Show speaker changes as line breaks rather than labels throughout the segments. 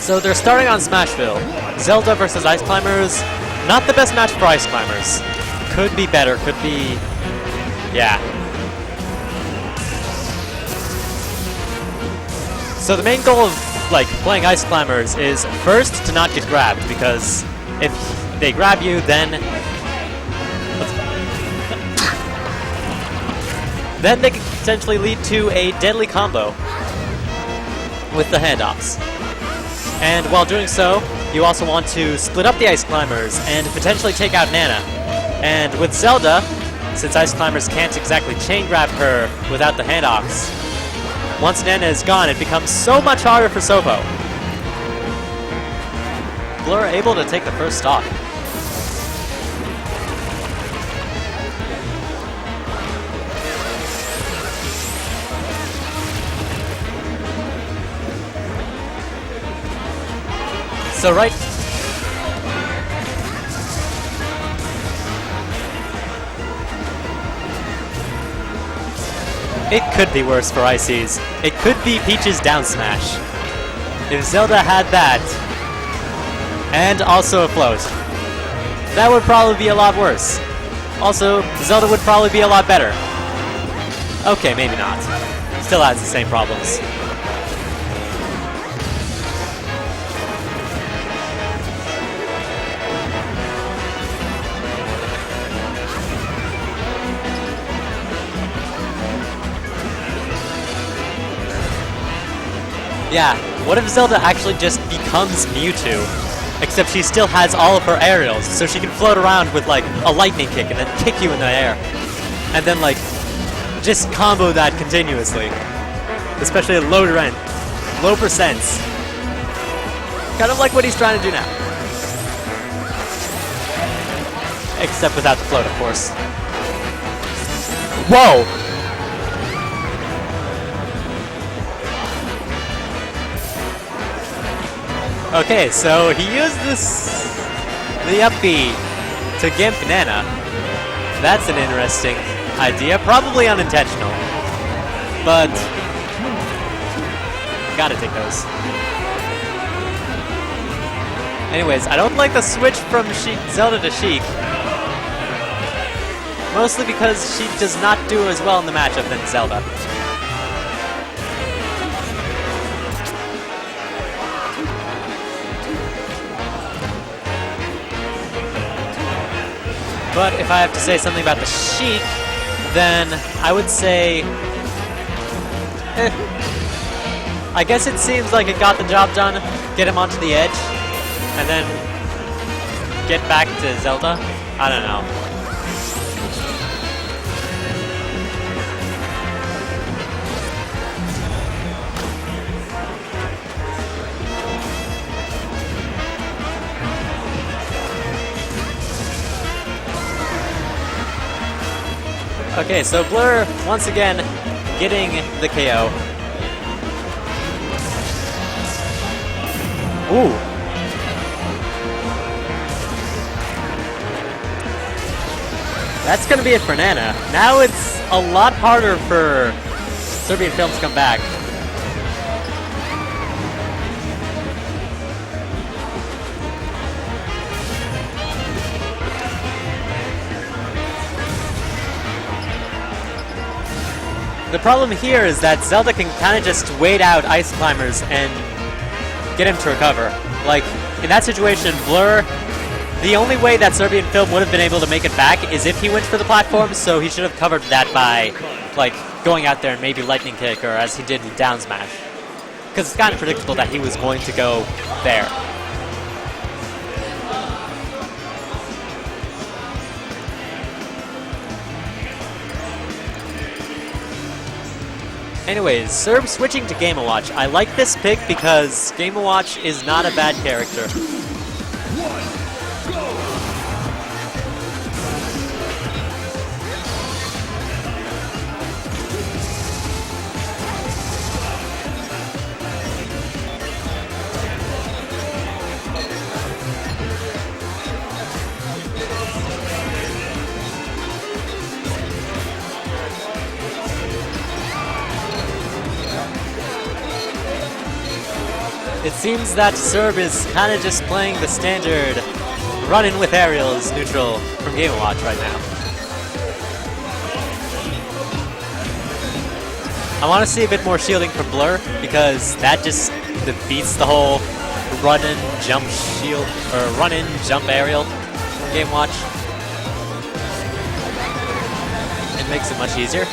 So they're starting on Smashville. Zelda versus Ice Climbers. Not the best match for Ice Climbers. Could be better, could be... yeah. So the main goal of like playing Ice Climbers is first to not get grabbed, because if they grab you, then they can potentially lead to a deadly combo with the handoffs. And while doing so, you also want to split up the Ice Climbers and potentially take out Nana. And with Zelda, since Ice Climbers can't exactly chain grab her without the handoffs, once Nana is gone, it becomes so much harder for Sopo. Blurr able to take the first stock. So right... it could be worse for Ices. It could be Peach's down smash. If Zelda had that, and also a float, that would probably be a lot worse. Also, Zelda would probably be a lot better. Okay, maybe not. Still has the same problems. Yeah, what if Zelda actually just becomes Mewtwo? Except she still has all of her aerials, so she can float around with like a lightning kick and then kick you in the air. And then like, just combo that continuously. Especially at low percents. Kind of like what he's trying to do now. Except without the float, of course. Whoa! Okay, so he used the up B to gimp Nana. That's an interesting idea, probably unintentional. But gotta take those. Anyways, I don't like the switch from Zelda to Sheik. Mostly because Sheik does not do as well in the matchup than Zelda. But if I have to say something about the Sheik, then I would say... I guess it seems like it got the job done. Get him onto the edge, and then get back to Zelda. I don't know. Okay, so Blurr, once again, getting the KO. Ooh. That's gonna be it for Nana. Now it's a lot harder for Serbian Film to come back. The problem here is that Zelda can kind of just wait out Ice Climbers and get him to recover. Like, in that situation, Blurr, the only way that Serbian Film would have been able to make it back is if he went for the platform, so he should have covered that by, like, going out there and maybe lightning kick, or as he did with down smash. Because it's kind of predictable that he was going to go there. Anyways, Serb switching to Game & Watch. I like this pick because Game & Watch is not a bad character. It seems that Serb is kind of just playing the standard run-in with aerials neutral from Game & Watch right now. I want to see a bit more shielding from Blurr, because that just defeats the whole run-in, jump shield, or run-in, jump aerial from Game & Watch. It makes it much easier.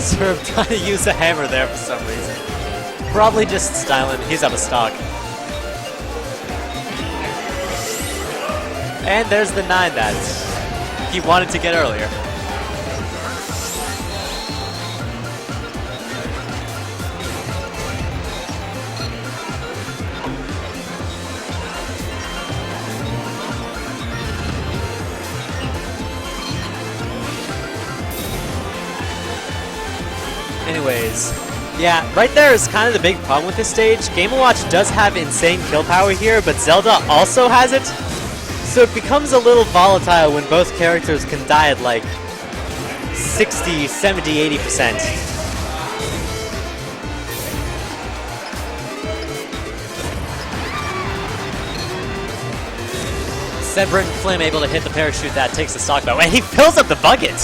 Serb trying to use a hammer there for some reason. Probably just styling. He's out of stock. And there's the 9 that he wanted to get earlier. Anyways, yeah, right there is kind of the big problem with this stage. Game & Watch does have insane kill power here, but Zelda also has it. So it becomes a little volatile when both characters can die at like 60, 70, 80%. Severin Flame able to hit the parachute that takes the stock bow, and he fills up the bucket!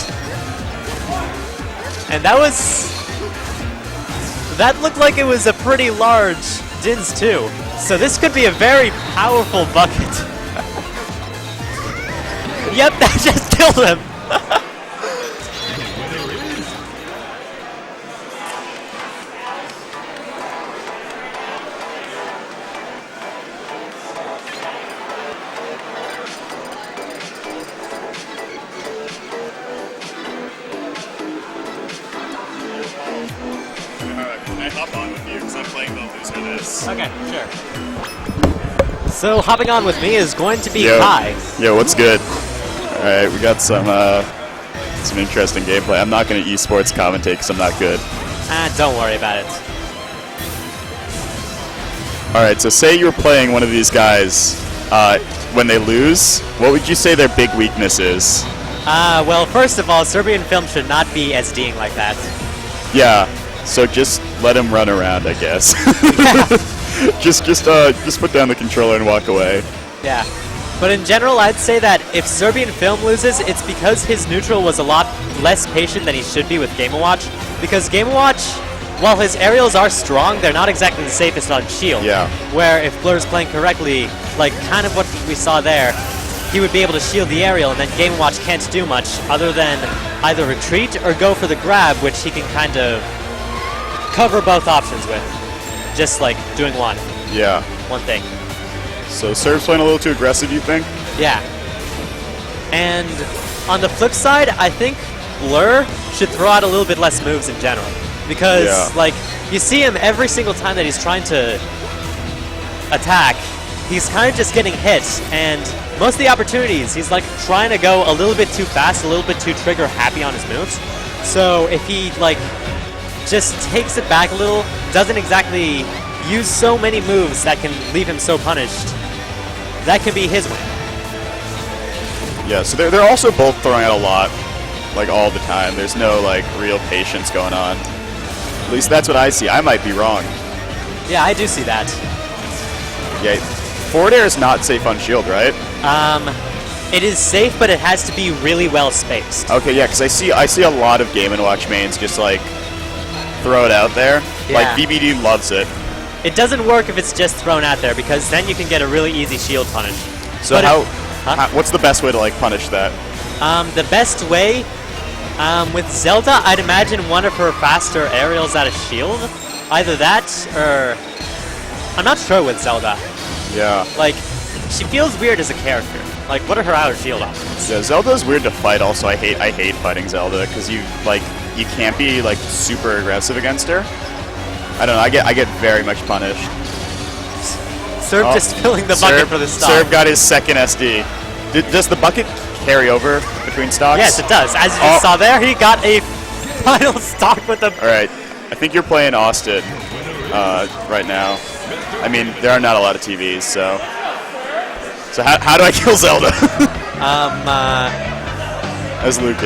And that looked like it was a pretty large Dins too. So this could be a very powerful bucket. Yep, that just killed him.
Can I hop on with you because I'm playing the loser this?
Okay, sure. So hopping on with me is going to be Kai.
Yo, what's good? All right, we got some interesting gameplay. I'm not going to esports commentate because I'm not good.
Don't worry about it.
All right, so say you're playing one of these guys. When they lose, what would you say their big weakness is?
Well, first of all, Serbian film should not be SDing like that.
Yeah, so just let him run around, I guess. just put down the controller and walk away.
Yeah. But in general, I'd say that if Serbian Film loses, it's because his neutral was a lot less patient than he should be with Game & Watch. Because Game & Watch, while his aerials are strong, they're not exactly the safest on shield.
Yeah.
Where if Blurr's playing correctly, like kind of what we saw there, he would be able to shield the aerial, and then Game & Watch can't do much other than either retreat or go for the grab, which he can kind of cover both options with. Just like doing one.
Yeah.
One thing.
So Serb's playing a little too aggressive, you think?
Yeah. And on the flip side, I think Blurr should throw out a little bit less moves in general. Because, like, you see him every single time that he's trying to attack, he's kind of just getting hit. And most of the opportunities, he's, like, trying to go a little bit too fast, a little bit too trigger happy on his moves. So if he, like, just takes it back a little, doesn't exactly use so many moves that can leave him so punished, that can be his win.
Yeah, so they're also both throwing out a lot, like all the time. There's no like real patience going on. At least that's what I see. I might be wrong.
Yeah, I do see that.
Yeah, forward air is not safe on shield, right?
It is safe, but it has to be really well spaced.
Okay, yeah, because I see a lot of Game & Watch mains just like throw it out there.
Yeah.
Like BBD loves it.
It doesn't work if it's just thrown out there, because then you can get a really easy shield punish.
So what's the best way to like punish that?
The best way, with Zelda, I'd imagine one of her faster aerials out of shield. Either that, or I'm not sure with Zelda.
Yeah.
Like, she feels weird as a character. Like, what are her out of shield options?
Yeah, Zelda's weird to fight. Also, I hate fighting Zelda because you can't be like super aggressive against her. I don't know. I get very much punished.
Serb just filling the bucket for the stock.
Serb got his second SD. Does the bucket carry over between stocks?
Yes, it does. As you just saw there, he got a final stock with the...
All right. I think you're playing Austin right now. I mean, there are not a lot of TVs, so So how do I kill Zelda?
Um,
As Luke.